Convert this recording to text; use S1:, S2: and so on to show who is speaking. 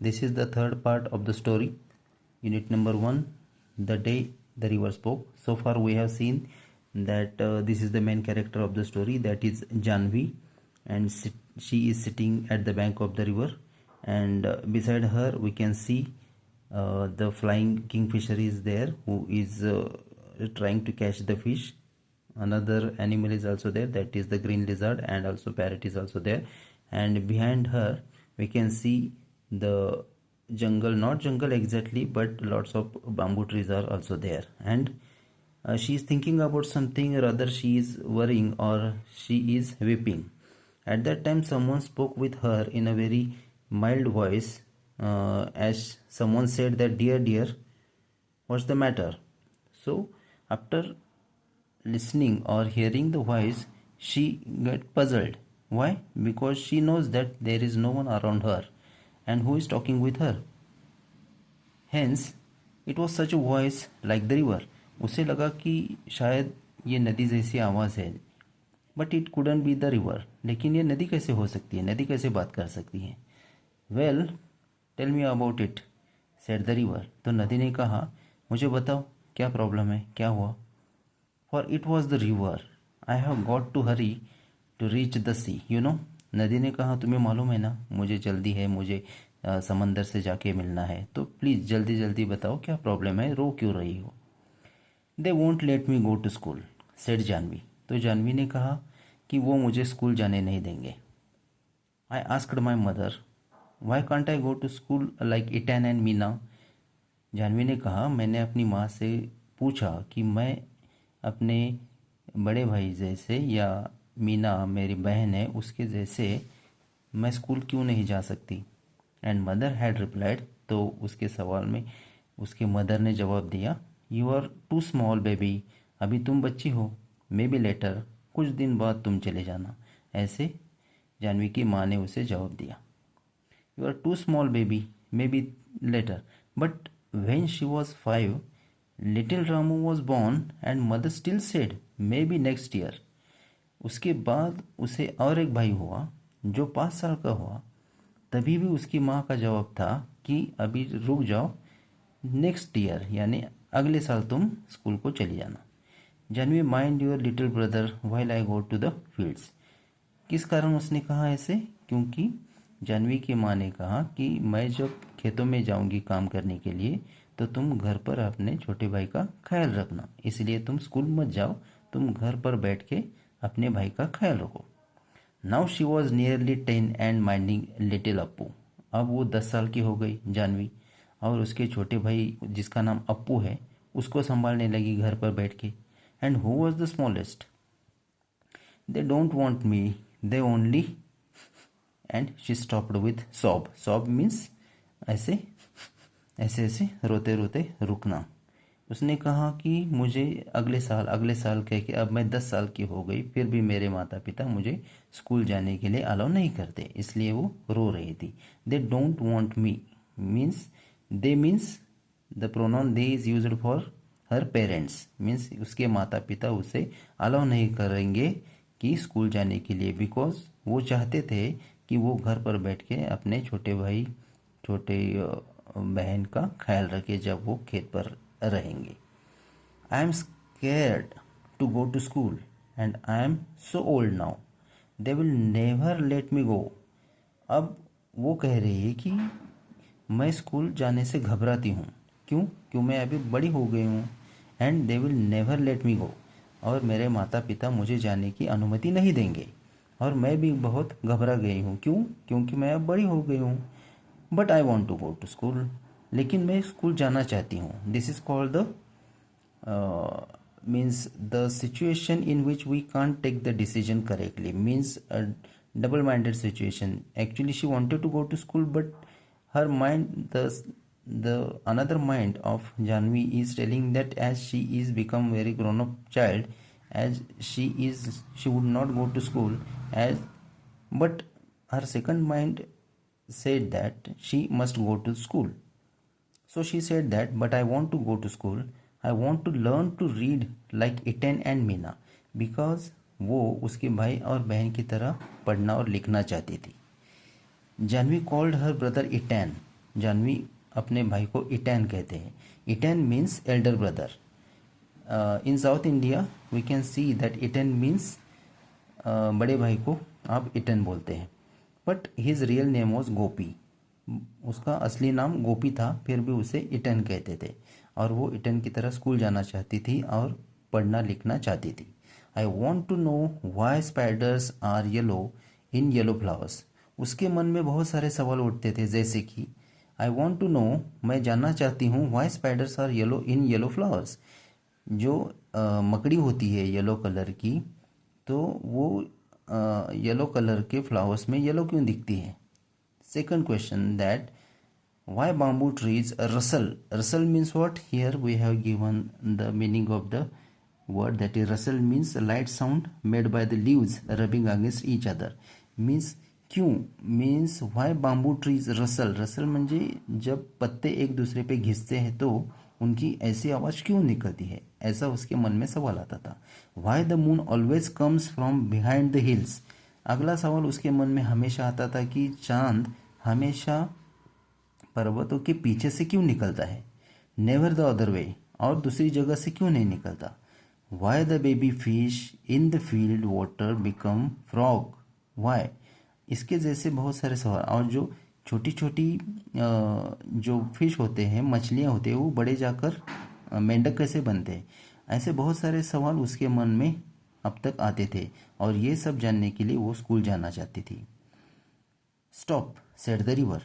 S1: This is the third part of the story. Unit number 1, The Day the River Spoke. So far we have seen that this is the main character of the story, that is Janvi, and she is sitting at the bank of the river, and beside her we can see the flying kingfisher is there, who is trying to catch the fish. Another animal is also there, that is the green lizard, and also parrot is also there. And behind her we can see the jungle, not jungle exactly, but lots of bamboo trees are also there. And she is thinking about something, or rather she is worrying, or she is weeping. At that time someone spoke with her in a very mild voice, as someone said that, dear, what's the matter? So after listening or hearing the voice, she got puzzled. Why? Because she knows that there is no one around her, and who is talking with her. Hence, it was such a voice like the river. उसे लगा कि शायद ये नदी जैसी आवाज़ है, but it couldn't be the river. लेकिन ये नदी कैसे हो सकती है, नदी कैसे बात कर सकती है? Well, tell me about it, said the river. तो नदी ने कहा, मुझे बताओ क्या प्रॉब्लम है, क्या हुआ? For it was the river, I have got to hurry to reach the sea, you know. नदी ने कहा, तुम्हें मालूम है ना, मुझे जल्दी है, मुझे समंदर से जाके मिलना है, तो प्लीज़ जल्दी जल्दी बताओ क्या प्रॉब्लम है, रो क्यों रही हो? They won't let me go to school, said Janvi. तो जानवी ने कहा कि वो मुझे स्कूल जाने नहीं देंगे. I asked my mother, why can't I go to school like Ettan and Meena. Janvi ने कहा, मैंने अपनी माँ से पूछा कि मैं अपने बड़े भाई जैसे, या मीना मेरी बहन है उसके जैसे, मैं स्कूल क्यों नहीं जा सकती? And mother had replied. तो उसके सवाल में उसके मदर ने जवाब दिया, you are too small baby, अभी तुम बच्ची हो, मे बी लेटर, कुछ दिन बाद तुम चले जाना. ऐसे जानवी की माँ ने उसे जवाब दिया. You are too small baby, maybe later, but when she was 5, little Ramu was born and mother still said maybe next year. उसके बाद उसे और एक भाई हुआ जो 5 साल का हुआ. तभी भी उसकी माँ का जवाब था कि अभी रुक जाओ, नेक्स्ट ईयर यानी अगले साल तुम स्कूल को चली जाना. Janhvi mind your little brother while I go to the fields. किस कारण उसने कहा ऐसे? क्योंकि जानवी की माँ ने कहा कि मैं जब खेतों में जाऊंगी काम करने के लिए, तो तुम घर पर अपने छोटे भाई का ख्याल रखना, इसलिए तुम स्कूल मत जाओ, तुम घर पर बैठ के अपने भाई का ख्याल रखो. Now she was nearly 10 and minding little Appu. अब वो 10 साल की हो गई जानवी, और उसके छोटे भाई जिसका नाम अप्पू है उसको संभालने लगी घर पर बैठ के. And who was the smallest? They don't want me, they only. And she stopped with sob. Sob means ऐसे ऐसे ऐसे रोते रोते रुकना. उसने कहा कि मुझे अगले साल कह के, अब मैं 10 साल की हो गई, फिर भी मेरे माता पिता मुझे स्कूल जाने के लिए अलाउ नहीं करते, इसलिए वो रो रही थी. They don't want me means, they means the pronoun they is used for her parents, means उसके माता पिता उसे अलाउ नहीं करेंगे कि स्कूल जाने के लिए, बिकॉज वो चाहते थे कि वो घर पर बैठ के अपने छोटे भाई, छोटे बहन का ख्याल रखे जब वो खेत पर रहेंगे. I am scared to go to school and I am so old now, they will never let me go. अब वो कह रही है कि मैं स्कूल जाने से घबराती हूँ. क्यों मैं अभी बड़ी हो गई हूँ. And they will never let me go, और मेरे माता पिता मुझे जाने की अनुमति नहीं देंगे, और मैं भी बहुत घबरा गई हूँ. क्योंकि मैं अब बड़ी हो गई हूँ. But I want to go to school, लेकिन मैं स्कूल जाना चाहती हूँ. This is called the means the situation in which we can't take the decision correctly, means double minded situation. Actually she wanted to go to school, but her mind, the another mind of Janvi is telling that as she is become very grown up child, as she would not go to school, as but her second mind said that she must go to school. So she said that, but I want to go to school, I want to learn to read like Iten and Meena, because वो उसके भाई और बहन की तरह पढ़ना और लिखना चाहती थी. Janvi called her brother Ettan. Janvi अपने भाई को इटैन कहते हैं। Ettan means elder brother. In South India we can see that Ettan means बड़े भाई को आप इटैन बोलते हैं। But his real name was Gopi. उसका असली नाम गोपी था, फिर भी उसे इटैन कहते थे और वो इटैन की तरह स्कूल जाना चाहती थी और पढ़ना लिखना चाहती थी। I want to know why spiders are yellow in yellow flowers. उसके मन में बहुत सारे सवाल उठते थे, जैसे कि आई वॉन्ट टू नो, मैं जानना चाहती हूँ, why spiders are yellow in yellow flowers. जो मकड़ी होती है येलो कलर की, तो वो येलो कलर के फ्लावर्स में येलो क्यों दिखती है। Second question, that why bamboo trees rustle? Rustle means what? Here we have given the meaning of the word, that is rustle means a light sound made by the leaves rubbing against each other. Means क्यों, means why bamboo trees rustle? Rustle म्हणजे जब पत्ते एक दूसरे पे घिसते हैं तो उनकी ऐसी आवाज क्यों निकलती है, ऐसा उसके मन में सवाल आता था। Why the moon always comes from behind the hills? अगला सवाल उसके मन में हमेशा आता था कि चांद हमेशा पर्वतों के पीछे से क्यों निकलता है, नेवर द अदर वे, और दूसरी जगह से क्यों नहीं निकलता। Why the baby fish in the field water become frog, why. इसके जैसे बहुत सारे सवाल। और जो छोटी छोटी जो फिश होते हैं, मछलियाँ होते हैं, वो बड़े जाकर मेंढक कैसे बनते हैं, ऐसे बहुत सारे सवाल उसके मन में अब तक आते थे और ये सब जानने के लिए वो स्कूल जाना चाहती थी। Stop, said the river.